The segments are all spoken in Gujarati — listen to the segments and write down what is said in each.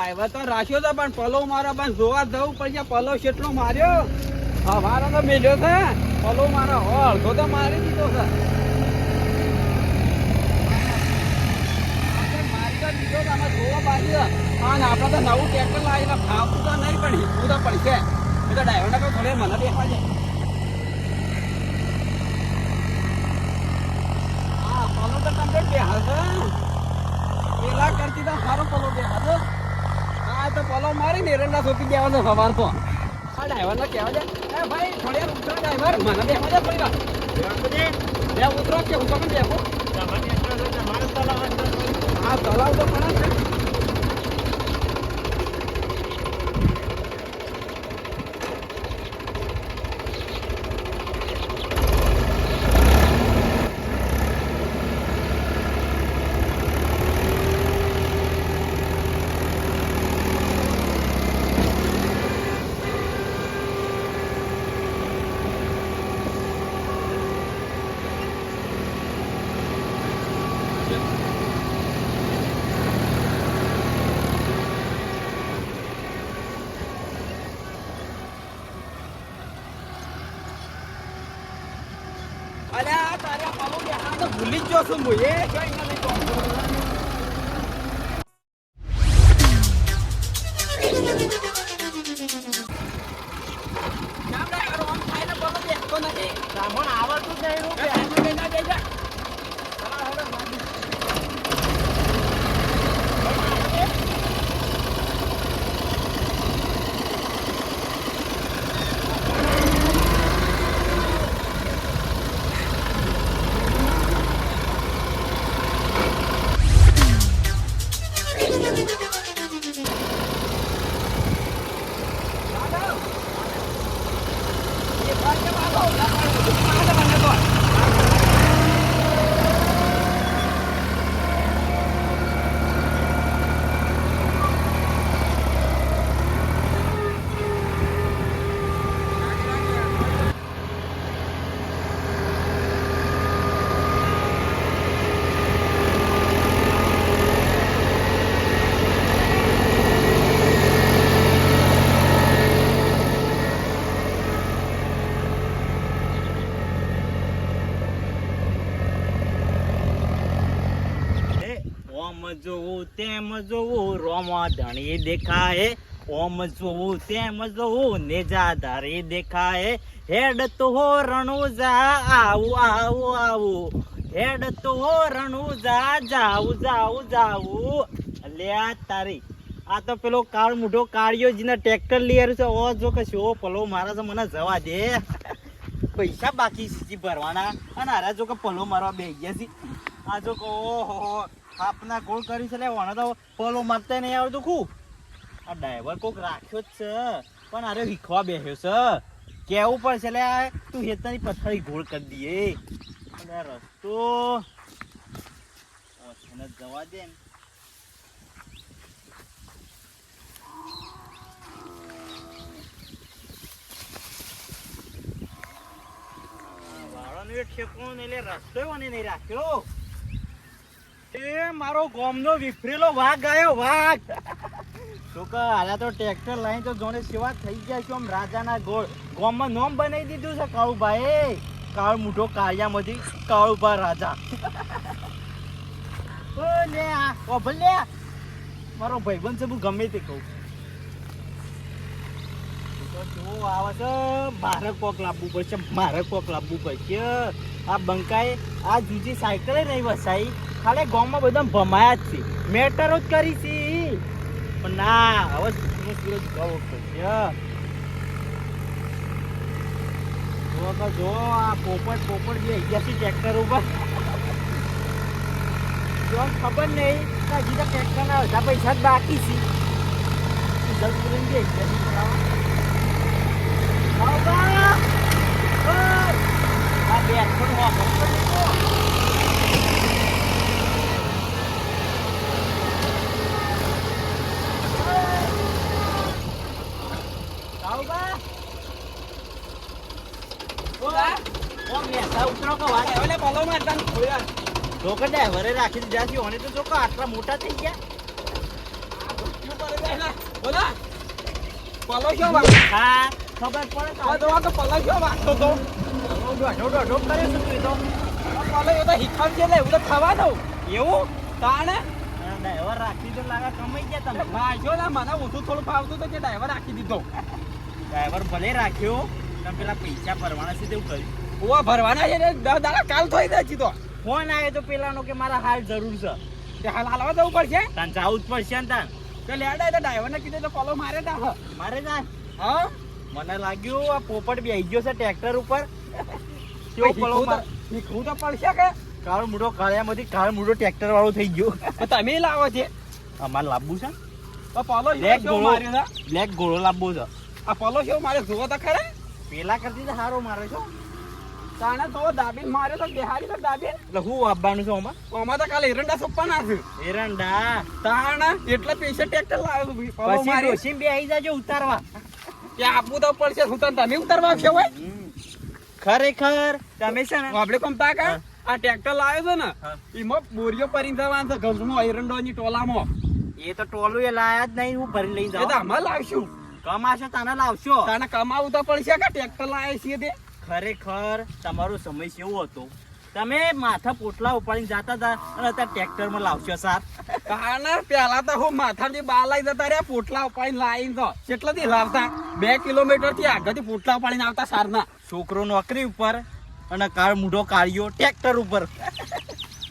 ડ્રાઈવર તો રાખ્યો તો પણ પલો મારો પણ જોવા જવું પછી પલો કેટલો માર્યો મારો તો મેલ્યો છે પલો મારો અડધો તો મારી દીધો છે આપડે તો નવું ટ્રેક્ટર લાવીને ફાવતું તો નહીં પણ હિપું તો પડશે એ તો ડ્રાઈવરને કોઈ થોડે મને બેસવા છે હા પલો તો કમ્પ્લીટ બેહાશે પેલા કરતી તો સારો પલો બેહાશે હા તો પલો મારીને એરંડા સોંપી દેવાનો સવાર તો આ ડ્રાઈવરને કહેવા છે એ ભાઈ થોડી ઉતરો ડ્રાઈવર મને બેસવા છે થોડી વાર બે ઉતરો કે હું તમને બેસું હા તલાવ તો પણ છે અલ્યા તારે પાલો બેહાર તો ભૂલી જ જોશું હું એ કઈ ના લઈ કોમ નામ ડ્રાઈવર ઓમ થાય ને પાલો બેસતો નથી સામણ આવડતું જ નહીં રૂપિયા ના દે જા જોવું તેમ જોવું રોમા ધણી દેખાય ઓમ જોવું તેમ જોવું નેજા ધારી દેખાય હેડ તો રણુજા આવું આવું આવું હેડ તો રણુજા જાવું જાવું જાવું અલ્યા તારી આ તો પેલો કાળ મોઢો કાળિયો જેને ટ્રેક્ટર લઈ આવ્યું છે ઓ જો કે શો પલો મારા મને જવા દે પૈસા બાકી સીધી ભરવાના અને હારા જો કે પલો મારવા બેસી ગયા છે આ જો કે ઓહો આપના ગોળ કરી છે ઓને તો પલો મારતા નહીં આવડતું ખૂબ આ ડ્રાઈવર કોક રાખ્યો જ છે પણ અરે વીખવા બેસ્યો છે કેવું પડશે લે તું હેતાની પથારી ગોળ કરી દઈએ અને રસ્તો જવા દે ને વાળાનો ઠેકો એટલે રસ્તો નહીં રાખ્યો એ મારો ગામનો વિફરેલો વાઘ આવ્યો વાઘ છોકરા હાલા તો ટ્રેક્ટર લઈને તો જોને સેવા થઈ ગયા છે આમ રાજાના ગોળ ગામમાં નામ બનાવી દીધું છે કાળુભાઈ કાળ મોઢો કાળિયામાંથી કાળુભા રાજા ઓ લે ઓ ભલે મારો ભાઈબંધ છે હું ગમે તે કહું જો આવે છે મારે કોક લાવવું પડશે મારે કોક લાવવું પડશે આ બંકાએ આ જુજી સાયકલ નહીં વસાઈ ખાલી ગામમાં બધા ભમાયા જ છે મેટરો જ કરી છે પણ ના હવે સુરત જવો પડશે જો આ પોપટ જે ગયા છે ટ્રેક્ટર ઉપર જો ખબર નહીં કે હજી તો ટ્રેક્ટરના અડધા પૈસા જ બાકી છે જલ્દી જઈ ગયા આ બેઠો રાખી દીધા છે તો આટલા મોટા થઈ ગયા કરે છે એના બોલા પલો શું વાત હા ખબર પડે તો આ તો પલો શું વાગતો તો ઢોઢો કરે છે તું તો પલો એ તો હિખાવ છે એટલે એવું તો થવા દઉં એવું તાણે ડ્રાઈવર રાખી તો લાગે કમાઈ ગયા તમે ભાઈઓ ના મને ઓછું થોડું ફાવતું તો કે ડ્રાઈવર રાખી દીધો ડ્રાઈવર ભલે રાખ્યો તમે પેલા પૈસા ભરવાના છે તેવું કર્યું ઓવા ભરવાના છે ને 10 દાડા કાલ થઈ જાય તો ફોન આવે તો પેલાનો કે મારા હાલ જરૂર છે તે હાલ હાલવા જવું પડશે તાન જાવું જ પડશે ને તાન તો લેડા તો ડ્રાઈવરને કીધું તો પલો મારે ના મારે જાય હા મને લાગ્યું આ પોપટ બેહી ગયો છે ટ્રેક્ટર ઉપર કેવો પલો શીખવું તો પડશે કે કાળ મૂડો કાળિયામાંથી કાળ મૂડો ટ્રેક્ટર વાળો થઈ ગયો તમે લાવો છે અમારે લાવવું છે તો પલો બ્લેક શું ગોળો માર્યો છે બ્લેક ગોળો લાવવો છે આ પલો શું મારે જોવો તો ખરા પેલા કરતી તો સારો મારે છો તાણે તો દાબીન માર્યો તો બિહારી તો દાબીન એટલે હું આપવાનું છે આમાં આમાં તો કાલે એરંડા સોપવાના છે એરંડા તાણે એટલે પૈસા ટ્રેક્ટર લાવ્યો પલો પછી માર્યો ડોશીમ બે આવી જાજો ઉતારવા ત્યાં આપવું તો પડશે હું તમે ઉતારવા આવશો હોય ખરેખર તમે છે ને આપણે કોમ તાકા આ ટ્રેક્ટર લાવ્યો છે ને હા. એમાં બોરીઓ ભરીને જવાનું છે ઘરમાં એરંડોની ટોલામાં એ તો ટોલું એ લાયા જ નહીં હું ભરી લઈ એ તો જાઉં અમે લાવશું કમાશો તાને લાવશો તાને કમાવું તો પડશે કે ટ્રેક્ટર લાવે છીએ તે ખરેખર તમારો સમય કેવો હતો તમે માથા પોટલા ઉપાડીને જતા હતા અને અત્યારે ટ્રેક્ટરમાં લાવશો સાર કારણ પેલા તો હું માથાથી બાર લઈ જતા રહ્યા પોટલા ઉપાડીને લાવીને તો કેટલાથી લાવતા 2 કિલોમીટર થી આગળથી પોટલા ઉપાડીને આવતા સારના છોકરો નોકરી ઉપર અને કાળ મૂઢો કાઢ્યો ટ્રેક્ટર ઉપર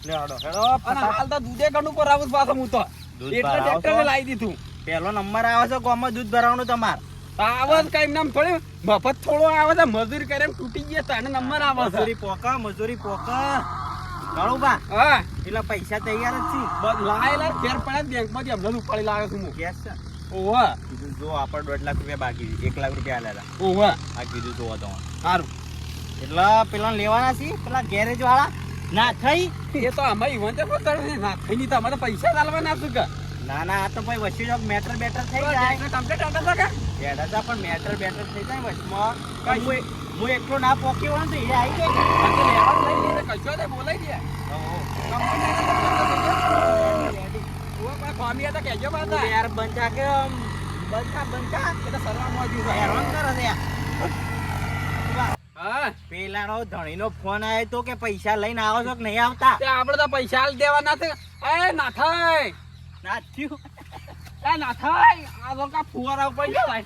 લેડો હેડો અને હાલ તો દૂધે ગણું પર આવું પાછો હું તો દૂધ એટલે ભરાવો ટ્રેક્ટર છો? લાવી દીધું પહેલો નંબર આવે છે ગામમાં દૂધ ભરાવાનું તમાર આવે જ કઈ નામ થોડી મફત થોડો આવે છે મજૂરી કરે એમ તૂટી ગયા તાને નંબર આવે છે મજૂરી પોકા કાળો બા હા પેલા પૈસા તૈયાર જ છે બસ લાયેલા ફેર પડ્યા બેંક માંથી હમણાં ઉપાડી લાવ્યો છું હું કેસ છે ઓવા કીધું જો આપણે 2.5 લાખ રૂપિયા બાકી 1 લાખ રૂપિયા આલેલા ઓવા આ કીધું જોવા તો સારું એટલે પેલા લેવાના છે પેલા ગેરેજ વાળા ના થઈ એ તો અમે ઈવન તે પોતાને ના થઈ ની તો અમારે પૈસા આલવાના છે કે ના આ તો ભાઈ વચ્ચે જો મેટર બેટર થઈ જાય કમ્પ્લીટ હતા કે બેઠા હતા પણ મેટર બેટર થઈ જાય વચમાં હું એકલો ના પોકી હોય તો એ આવી જાય આ તો લેવા લઈ લે કશો તે બોલાઈ દે ઓવા કોઈ ફામી હતા કેજો બાતા યાર બંચા કે બંચા એ તો સરવા મોજી છે હેરાન કરે છે યાર. હા પેલાનો ધણીનો ફોન આવ્યો તો કે પૈસા લઈને આવો છો કે નહીં આવતા તે આપણે તો પૈસા આલ દેવાના છે એ ના થાય ના થયું એ ના થાય આ લોકો ફુવારા ઉપર જાય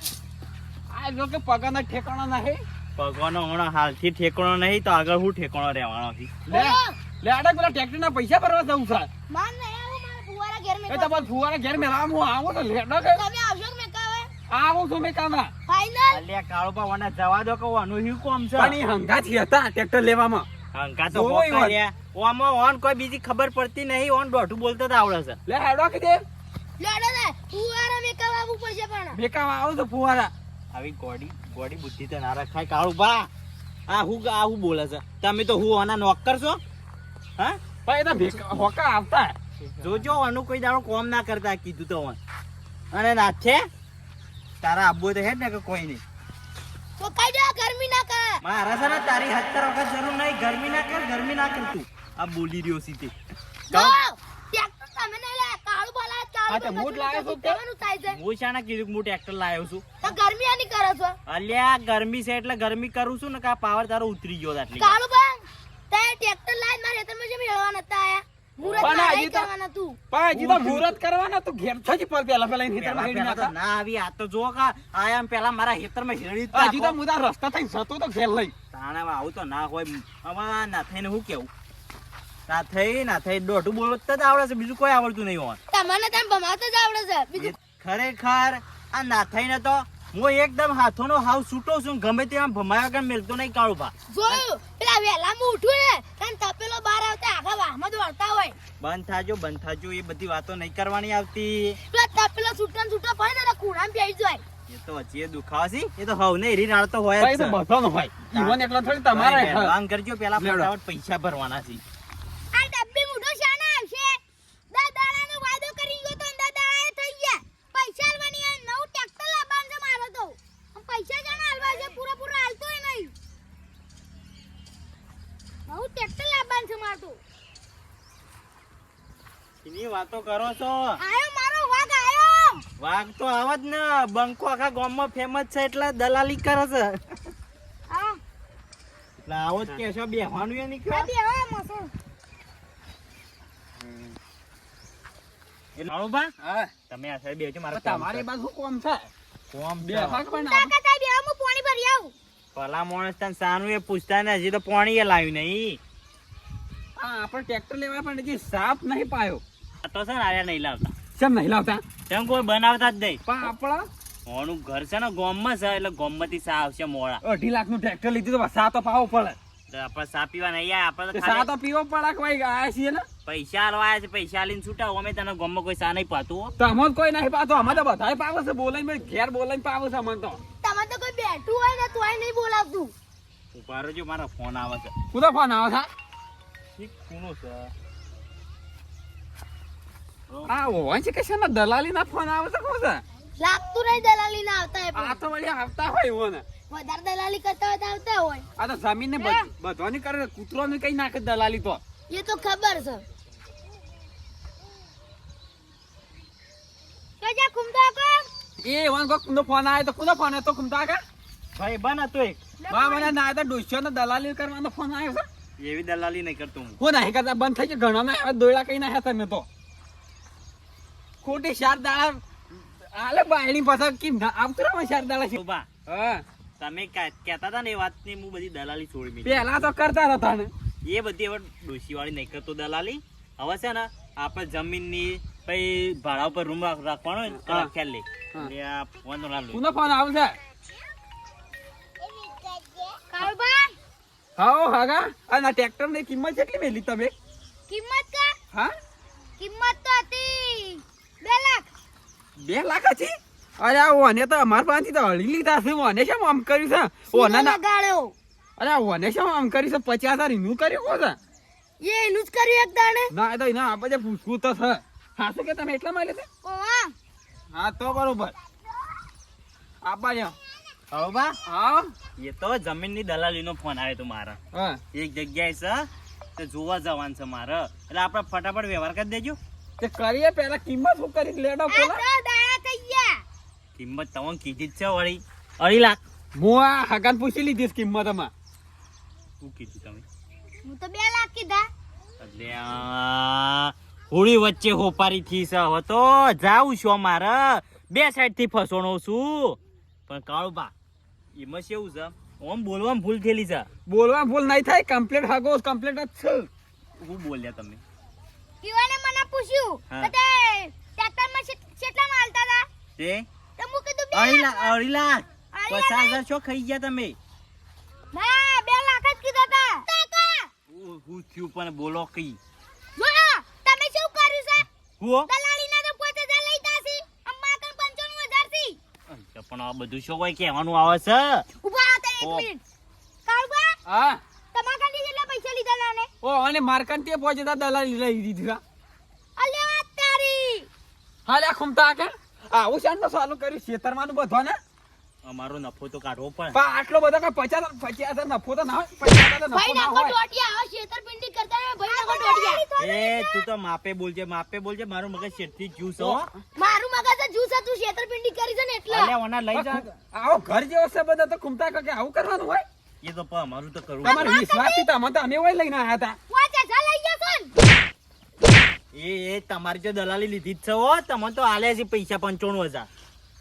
આ લોકો પગાના ઠેકાણા નહીં ભગવાનનો હમણાં હાલથી ઠેકાણો નહીં તો આગળ હું ઠેકાણો રહેવાનો છે લે લે આડા પેલા ટ્રેક્ટર ના પૈસા ભરવા જવું છે માન નહીં આવું મારા ફુવારા ઘેર મેં એ તો બસ ફુવારા ઘેર મેલા હું આવું તો લેડો કે તમે આવશો કે મેં કાવે આવું છું મેં કાના ફાઈનલ અલ્યા કાળો પાવાના જવા દો કે વાનું હ્યું કોમ છે પણ એ હંગાથી હતા ટ્રેક્ટર લેવામાં હંકા તો જોવો ઈ વાત. હોકાર્યા. ઓમાં ઓન કોઈ બીજી ખબર પડતી નહીં ઓન દોઢું બોલતા જ આવડે છે લે હેડો કે દે લડો ને ફુવારા મેં કાવે આવવું પડશે પણ બેકામાં આવું તો ફુવારા આવી ગોડી બુદ્ધિ તો ના રખાય કાળું બા આ હું બોલે છે તમે તો હું આના નોકર છો હા પણ એ તો ભેકા હોકા આવતા જોજો આનું કોઈ દાડો કોમ ના કરતા કીધું તો ઓન અને ના છે તારા આબુ તો હે જ ને કે કોઈ નહીં તો કઈ દે ગરમી ના કરે મારા છે ને તારી 70 વખત જરૂર નહીં ગરમી ના કર તું આ બોલી રહ્યો સી તે જો ટ્રેક્ટર તમે નહીં લે કાળુ બોલા હા, તો મૂડ લાવ્યો છું તે? કેવાનું થાય છે હું શાના કીધું કે હું ટ્રેક્ટર લાવ્યો છું તો ગરમી આની કરો છો અલ્યા ગરમી છે એટલે ગરમી કરું છું ને કે આ પાવર તારો ઉતરી ગયો આટલી કાળુ બા તે ટ્રેક્ટર લાઈન મારે ખેતરમાં જે મેળવા નતા આયા મુરત પણ ના હજી નહીં તો- કરવાના તું પણ હજી તો મુહૂર્ત કરવાના તો ઘેર છો જ પર પેલા પેલા એની પહેલા હેઠળમાં હેડી પહેલા તો નાખા. ના આવી આ તો જો કા આયા એમ પેલા મારા ખેતરમાં હેડી જ હજી તો નાખો. મુદા રસ્તા થઈને જતો તો ઘેર લઈ તાણામાં આવું તો ના હોય આમાં ના થઈને હું કેવું ના થઈ દોઢું બોલતા જ આવડે છે બીજું કોઈ આવડતું નહીં હોય તમને તેમ ભમાવતા જ આવડે છે બીજું ખરેખર આ ના થઈને તો હું એકદમ હાથોનો હાવ છૂટો છું ગમે તેમાં ભમાયા વગર મેલતો નહીં કાળું ભા જોયું પેલા વેલામાં ઉઠ્યું ને તને તપેલો બહાર આવતા આખા વાહમાં દોડતા હોય બંધ થાજો એ બધી વાતો નહીં કરવાની આવતી પેલા તપેલો છૂટો ને છૂટો પડે ને ખૂણામાં બેસી જાય એ તો હજી એ દુખાવા છે એ તો હવ ને હીરી રાળતો હોય જ ભાઈ તો છે. બધાનો હોય ઈવન એકલા થોડી તમારે ભાઈ, મહેરબાન કરજો પેલા લેવડો. ફટાફટ પૈસા ભરવાના છે આ ડબ્બી મૂઢો શાના આવશે 10 દાડાનો વાયદો કરી ગયો તો 10 દાડા થઈ ગયા પૈસા આલવાની આ નવું ટ્રેક્ટર લાવવાનું છે મારો તો આમ પૈસા જાણા આલવા છે પૂરા આલતોય નહીં નવું ટ્રેક્ટર લાવવાનું છે મારો તો એની વાતો કરો છો આયો મારો વાઘ આયો વાઘ તો આવ જ ને, બંકો આખા ગામમાં ફેમસ છે એટલે દલાલી કરે છે. હા એટલે આવો જ કેશો બેહવાનું એ નીકળ્યો. આ બે હવે મસો એટલે આવો બા, હા તમે આ સાઈડ બેહજો, મારે તમારી બાજુ કોમ છે કોમ બે છે. ભાગ પણ કાકા સાહેબ હવે હું પાણી ભરી આવું. ભલા માણસ તને સાનું એ પૂછતા ને, હજી તો પાણી એ લાવ્યું નહીં. આપણે ટ્રેક્ટર લેવા પણ હજી સાફ નહીં પાયો. આ તો છે ને આયા નહીં લાવતા, કેમ નહીં લાવતા? તેમ કોઈ બનાવતા જ નહીં. પણ આપણા મોનું ઘર છે ને ગામમાં છે, એટલે ગામમાંથી સા આવશે મોડા. 2.5 લાખનું ટ્રેક્ટર લીધું તો સા તો પાવો પડે. તો આપણે સા પીવા નહીં આયા, આપણે તો સા ખાલી તો પીવો પડે કે ભાઈ આયા છીએ ને. પૈસા આલવા આયા છે, પૈસા આલીને છૂટા. અમે તને ગામમાં કોઈ સા નહીં પાતું હો. તો અમો કોઈ નહીં પાતો, અમે તો બધાય પાવે છે. બોલાઈને ઘેર બોલાઈને પાવે છે અમને તો. તમે તો કોઈ બેઠું હોય ને તોય નહીં બોલાવતું. ઉભા રહેજો, મારો ફોન આવે છે. કુદો ફોન આવે છે? ઠીક, કોનો છે? આ હોય છે કે છે ને દલાલી ના ફોન આવે છે? કોણ છે? લાગતું નહીં દલાલી ના આવતા હોય આ પણ. તો વળી આવતા હોય એવો ને. વધારે દલાલી કરતા હોય તો આવતા હોય. આ તો જમીન ને બધવાની કરે, કૂતરો ને કઈ નાખે દલાલી તો. એ તો ખબર છે. તો જા ઘૂમતા કો. એ વન કો કુંદો ફોન આવે તો કુંદો ફોન આવે તો કુંદા કે ભાઈ બન હતો એક. બા મને ના તો ડોસ્યો ને દલાલી કરવાનો ફોન આવ્યો છે. એવી દલાલી નહીં કરતો હું. હું નહીં કરતા, બંધ થઈ ગયો. ઘણા ના દોયડા કઈ નાખ્યા તમે તો. ખોટી 4 દાડા આલે બાયણી પાછા કેમ આવતું રહે 4 દાડા છે. ઉભા, હા તમે કહેતા હતા ને એ વાતની હું બધી દલાલી છોડી મેલી. પેલા તો કરતા હતા ને. એ બધી હવે ડોશી વાળી નહીં કરતો દલાલી. હવે છે ને આપણે જમીનની પછી ભાડા ઉપર રૂમ રાખવાનો હોય ને તો હા. રાખ્યા લે. હા. એટલે આ ફોન તો ના લો. કુંદો ફોન આવશે? કાળબા હાઓ હાગા. અને ટ્રેક્ટર ની કિંમત કેટલી મેલી તમે? કિંમત કા હા કિંમત તો હતી 2 લાખ. 2 લાખ હતી? અરે આ ઓને તો અમાર પાસેથી તો હળી લીધા છે. ઓને શેમ આમ કર્યું છે? ઓને ના ગાળ્યો. અરે આ ઓને શેમ આમ કર્યું છે? 50,000 એનું કર્યું કોણ છે? એ એનું જ કર્યું એક દાણે. ના એ તો એના આ બધે પૂછવું તો છે. હા શું કે તમે એટલા માં લેશે? ઓવા હા તો બરોબર. આપા લ્યો. હવે બા, હા એ તો જમીનની દલાલીનો ફોન આવ્યો તો મારા. હા એક જગ્યાએ છે તે જોવા જવાનું છે મારે. એટલે આપણે ફટાફટ વ્યવહાર કરી દેજો. તે કરીએ પેલા કિંમત શું કરી લેડો આ પેલા. તો દાડા થઈ ગયા. કિંમત તમને કીધી જ છે વળી 2.5 લાખ. હું આ હગાન પૂછી લીધી છે કિંમત અમાર. શું કીધું તમે? હું તો 2 લાખ કીધા. એટલે આ હોળી વચ્ચે હોપારી થી છે. હવે તો જાઉં છું મારે. 2 સાઈડ થી ફસવાનો છું. પણ કાળુબા, એમાં કેવું છે, ઓમ બોલવામાં ભૂલ થયેલી છે. બોલવા ભૂલ નહીં થાય. કમ્પ્લીટ હગો કમ્પ્લીટ જ છે. શું બોલ્યા તમે? પીવાને મને પૂછ્યું હા. કે તે ટ્રેક્ટરમાં કેટલા માલતા હતા? તે તો હું કીધું 2.5 2 લાખ. લાખ. 2.5 લાખ. અઢી લાખ. 50,000 શું ખાઈ ગયા તમે? ના 2 લાખ જ કીધા હતા. કાકા હું થયું પણ બોલો કઈ. જો તમે શું કર્યું છે? હું દલાલીના તો 5000 લઈતા છે. અમાર કન 95000 થી. પણ આ બધું શું કોઈ કહેવાનું આવે છે? ઉભા હતા 1 ઓ. મિનિટ. કાળબા હા તમારા કાંડી કેટલા પૈસા લીધા લાને? ઓ અને મારકન તે પહોંચતા દલાલી લઈ દીધી. અલ્યા તારી. હાલે ખુમતા કે આવું શાન તો ચાલુ કર્યું ખેતરમાંનું બધો ને. અમારો નફો તો કાઢવો પડે. પણ આટલો બધો કે 50,000 નફો તો ના હોય. 50,000 ભાઈ નફો ના નાખો હોય. ટોટિયા આવો છેતરપિંડી કરતા હોય ભાઈ નાખો ટોટિયા. એ તું તો માપે બોલજે. મારું મગજ શેઠથી જ્યું છે હો. મારું મગજ જૂસ હતું છેતરપિંડી કરી છે ને એટલે. અલ્યા ઓના લઈ જા. આવો ઘર જેવો છે બધા તો ખુમતા કે આવું કરવાનું હોય. એ તો પણ અમારું તો કરવું તમારે વિશ્વાસથી તો અમે હોય લઈને આવ્યા હતા. 5000 લઈ ગયા છો ને? એ તમારી જો દલાલી લીધી જ છે હો. તમે તો આલે છે પૈસા 95,000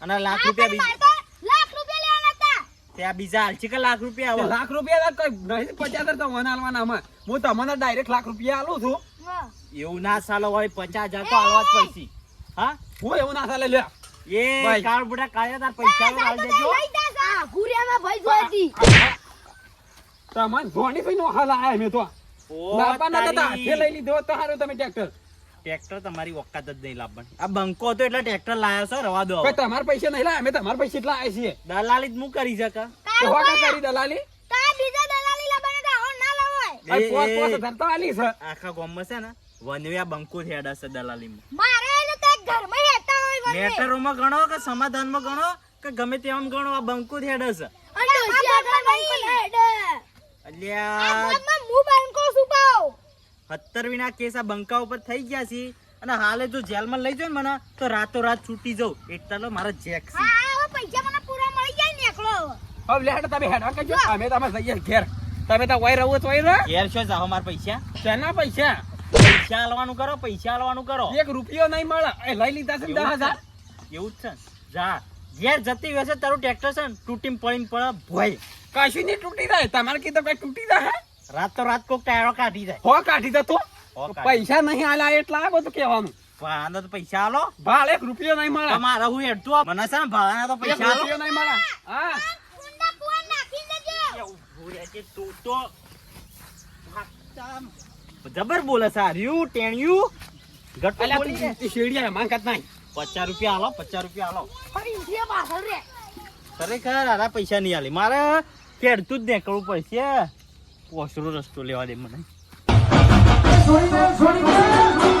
અને લાખ રૂપિયા મારે બીજા. તો લાખ રૂપિયા લેવાના હતા. ત્યાં બીજા હાલશે કે લાખ રૂપિયા તે આવે? લાખ રૂપિયા તો કઈ નહીં 50,000 તો મને આલવાના અમે. હું તમને ડાયરેક્ટ લાખ રૂપિયા આલું છું. હા. એવું ના ચાલો વળી 50,000 તો આલવા જ પડશે. હા હું એવું ના ચાલે લે. એ ભાઈ. કાળ બુડા કાળિયા તાર પૈસા આલ દેજો. લઈ જા સા. ગુરિયામાં ભાઈ જોઈતી. તમને ધોની ભાઈ નો હાલ આયા મેં તો. ઓ લાવવાના તો તારી. હાથે લઈ લીધો તો હારું તમે ટ્રેક્ટર. ટ્રેક્ટર તમારી ઓકાત જ નહીં લાવવાની. આ બંકો હતો એટલે ટ્રેક્ટર લાયો છો. રવા દો ભાઈ હવે. તમારા પૈસા નહીં લાયા અમે તમારા પૈસા એટલા આયા છીએ. દલાલી જ હું કરી શકે. તો હોકા કરી દલાલી. તા બીજા દલાલી લાવવાના હતા. હવે ના લાવાય. આ એ, પોત એ. 5,000 તો આલી છે. આખા ગામમાં છે ને વનવ્યા બંકો થયા છે દલાલીમાં. મારે એને તો એક ઘરમાં રહેતા હોય મને. મેટરોમાં ગણો કે સમાધાનમાં ગણો કે ગમે તેમ ગણો, આ બંકો થયા છે. અને ડોશી આગળ બંકો ના હેડે. આ અલ્યા ગામમાં હું બંકો છુપાવ. 17 વિના કેસ આ બંકા ઉપર થઈ ગયા છે. અને હાલે જો જેલમાં લઈ જાય ને મને તો રાતો રાત છૂટી જાઉં એટલે મારા જેક છે. હા હા હવે પૈસા મને પૂરા મળી જાય ને એકલો હવે લે હેડો તમે હેડો કરજો અમે તમે જઈએ ઘેર તમે તો વઈ રહો તો વઈ રહો ઘેર છો જાઓ મારા પૈસા શેના પૈસા પૈસા આલવાનું કરો પૈસા આલવાનું કરો 1 રૂપિયો નહીં મળે એ લઈ લીધા છે ને 10,000 એવું જ છે ને. જા ઘેર જતી વેસે તારું ટ્રેક્ટર છે ને તૂટીને પડીને પડે ભોય કશું નહીં તૂટી જાય તમારે કીધું કઈ તૂટી જાય રાતો રાત કોક ટાયરો કાઢી જાય હો કાઢી દે તો કાઢી. પૈસા નહીં આલ્યા એટલા આ બધું કહેવાનું ભાડાના તો પૈસા આલો ભાળ 1 રૂપિયો નહીં મળે તમારે હું હેડતું આપ. મને છે ને ભાડાના તો 1 પૈસા આલો રૂપિયો નહીં મળે હા કુંડા કુવા નાખી દેજો ઊભું રહેજે તું તો જબર બોલે સાર્યું ટેણ્યું ગટ્ટુ અલ્યા બોલી જાય. તું શેડિયા માંગત નહીં 50 રૂપિયા આલો 50 રૂપિયા આલો ફરી ઉઠીએ પાછળ રે ખરેખર આરા પૈસા નહીં આલી મારે ખેડતું જ નીકળવું પડશે પોસરો રસ્તો લેવા દે મને છોડી દે